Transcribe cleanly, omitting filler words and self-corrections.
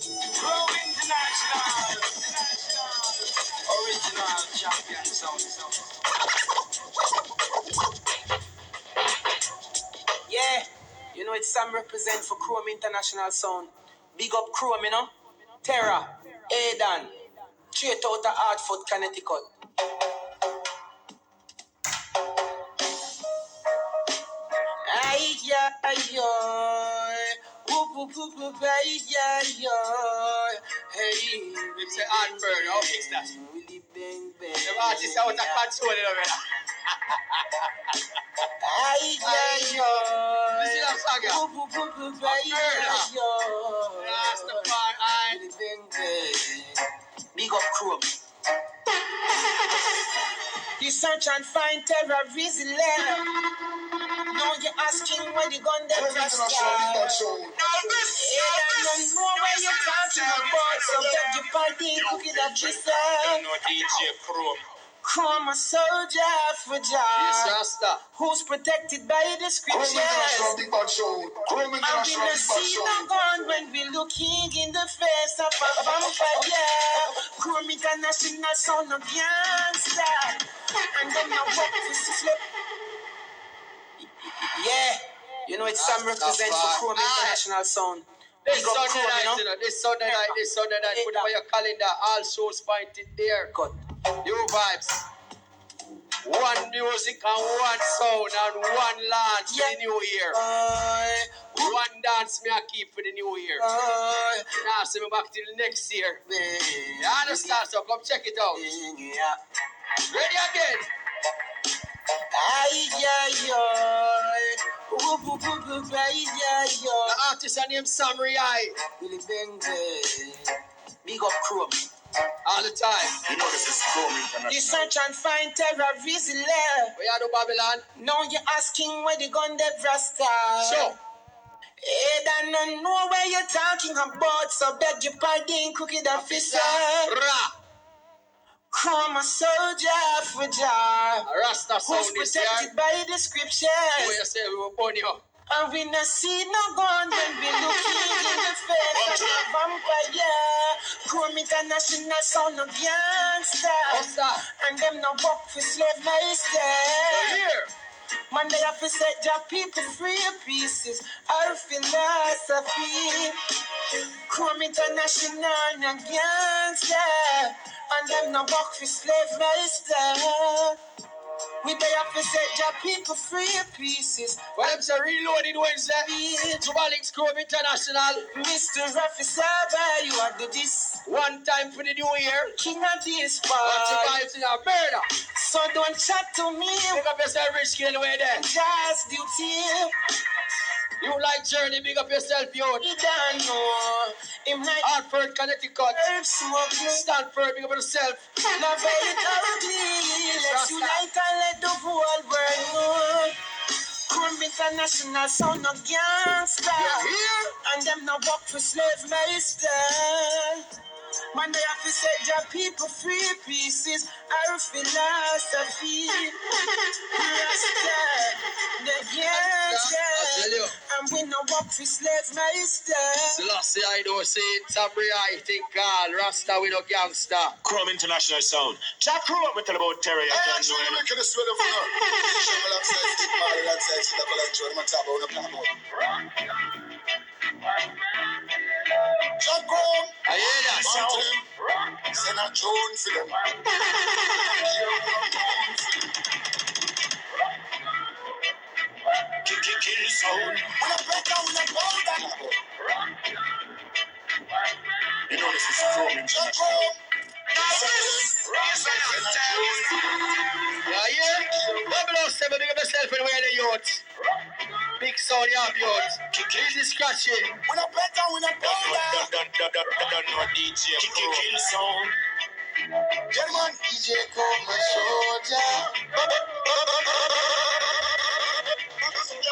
Flow International, original champion sound. Yeah, you know it's Sam represent for Chrome International Sound. Big up Chrome, you know. Terra, Aidan, straight out of Hartford, Connecticut. Ay, yeah, ay, whoop, whoop, whoop, whoop, ay, yeah, yeah. Hey, it's an Hartford, how fix that? Willie bang, bang. The artist out of control, you know, man. Ay, yeah, yeah. You see that song, yeah? Whoop, whoop, whoop, whoop, ay, yeah, yeah. Rastafari. Willie bang, bang. Big up Chrome. You search and find terrorists left. Now you're asking where the gun that just started. I don't know where you're talking about. So get your party, cook it up yourself. No DJ Chrome. Chrome a soldier for job. Yes, Rasta. Who's protected by the scriptures. Chrome International Big Bad Show. Chrome And International we Big Bad see Show. no gun when we looking in the face of a vampire. Chrome International Sound of gangster. And then I walk with flip. Yeah, you know it's Sam represent for Chrome International Sound. This Big up Sunday Chrome, night, you know? this Sunday night, put it on your calendar, all shows pointed there. Cut. New vibes. One music and one sound and one launch for the new year. One dance me I keep for the new year. Now see me back till next year. You understand? So come check it out. Ready again? Ay, ay, ay. The artist are named Sam Rai. Willie bang, bang. Big up Chrome. All the time. You know this is Chrome International. You search and find terrorists left. We are the Babylon. Now you're asking where the gun that rasta. So. I don't know where you're talking about. So beg your pardon, cookie officer. Ra. Chrome a soldier for job. Rasta sound Who's this year. protected by the scriptures. Where you say we will burn you. And we no see no gun when we looking in the face of a vampire. Chrome International Sound of gangster. What's that? And them no work for slave master. Here. Man, they have to set their people free pieces. Our philosophy. Chrome International no gangster. And them no work for slave master. We they have to set their people free pieces. Well, I'm so reloaded Wednesday. Jubalix Chrome International. Mr. Officer, you are the this. One time for the new year. King of this part. What's the vibes in a murder? So don't chat to me. Pick up yourself, rich kid, anyway there. Just duty. You like journey, big up yourself, yo. He don't know. Him like Hartford, Connecticut. herb smoking. Stanford, big up yourself. Now very ugly. Let's unite and let the whole world know. Chrome International Sound of gangster. You're here? And them no work for slave master. Man, they have to set their people free pieces. Our philosophy. Rasta, the gangster. And we no work for slave master. Selassie, I don't say it. Sabri, I think Rasta, we no gangster. Chrome International Sound. Jack Chrome, we tell about Terry. I actually look at the sweat of now. Shovel alongside Steve Marley, alongside Steve Marley, and show them on top of the platform. Jack Chrome. I hear that. Listen to them. Send a Jones for them. Kill sound. When I break down, when I bow down. You know this is Chrome Jack International. Chrome. Yeah, yeah. Double 07, big up yourself and wear the youth. Big sound, you have youth. Easy scratching. When I break down, when I bow down. Don't know DJ Chrome. Kill sound. Gentlemen, DJ Chrome, my soldier.